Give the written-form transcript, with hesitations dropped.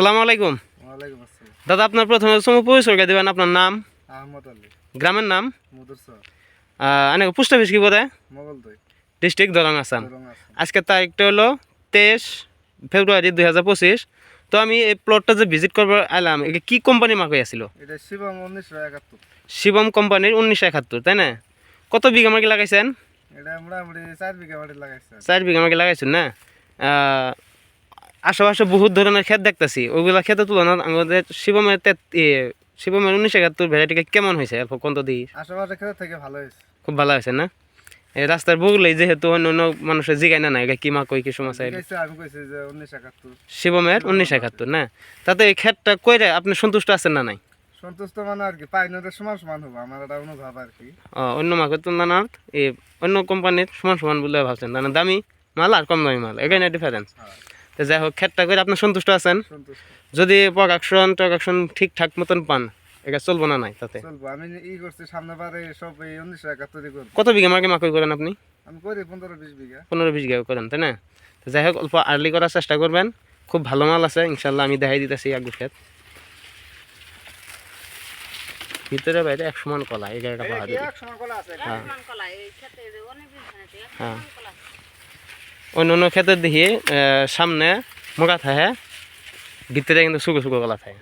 আসসালামু আলাইকুম। ওয়ালাইকুম আসসালাম। দাদা আপনার প্রথমে পরিচয় দিবেন, আপনার নাম, আহমদ আলী, গ্রামের নাম, মুদরসর, অনেক পোস্ট অফিস কি বলে, মোগলদই, ডিস্ট্রিক্ট দরং আসাম। দরং আসাম। আজকের তারিখটা হলো 23 ফেব্রুয়ারি 2025। তো আমি এই প্লটটা যে ভিজিট করবো এলাম, এটা কি কোম্পানি মাকে আসছিল? এটা শিবম 1971। শিবম কোম্পানির 1971, তাই না? কত বিঘা মাকে লাগাইছেন? এটা মোটামুটি 4 বিঘা মাটি লাগাইছে। 4 বিঘা মাকে লাগাইছেন না? আশেপাশে বহুত ধরনের ক্ষেত দেখতেছি, ওইগুলা ক্ষেতের তুলনায় আমাদের শিবমের 1971 ভ্যারাইটিকে কেমন হয়েছে অল্প কত দিই? আশেপাশে ক্ষেত থেকে ভালো হয়েছে। খুব ভালো হয়েছে না? এই রাস্তার বগলেই যেহেতু অন্য অন্য মানুষের জিগায় না এটা কি মা কই কি সমস্যা? আমি কইছি যে 1971। শিবমের 1971 না? তাতে এই ক্ষেতটা কইরে আপনি সন্তুষ্ট আছেন না নাই? সন্তুষ্ট মানে আর কি, পাইনদের সমান সমান হবে আমার এটা অনুভব আর কি। অন্য মাকে তুলনার এই অন্য কোম্পানির সমান সমান বলে ভাবছেন, মানে দামি মাল আর কম দামি মাল, এখানে ডিফারেন্স। তো যাই হোক, ক্ষেতটা করে আপনি সন্তুষ্ট আছেন? সন্তুষ্ট। যদি প্রোডাকশন ঠিকঠাক মতন পান, এটা চলবো না নাই তাতে? চলবো। আমি করছি সামনে বারে সব এই 1971 করব। কত বিঘা মাকে মাকই করেন আপনি? আমি করি 15-20 বিঘা। 15-20 বিঘা করেন, তাই না? তো যাই হোক, অল্প আর্লি করার চেষ্টা করবেন। খুব ভালো মাল আছে ইনশাল্লাহ, আমি দেখাই দিতেছি আগুর ক্ষেত। ভিতরে বাইরে এক সমান কলা, এই জায়গাটা পাহাড়ি। হ্যাঁ হ্যাঁ, অন্য অন্য ক্ষেতের দিকে সামনে মোটা থাকে, ভিতরে কিন্তু শুকো শুকো কলা থাকে।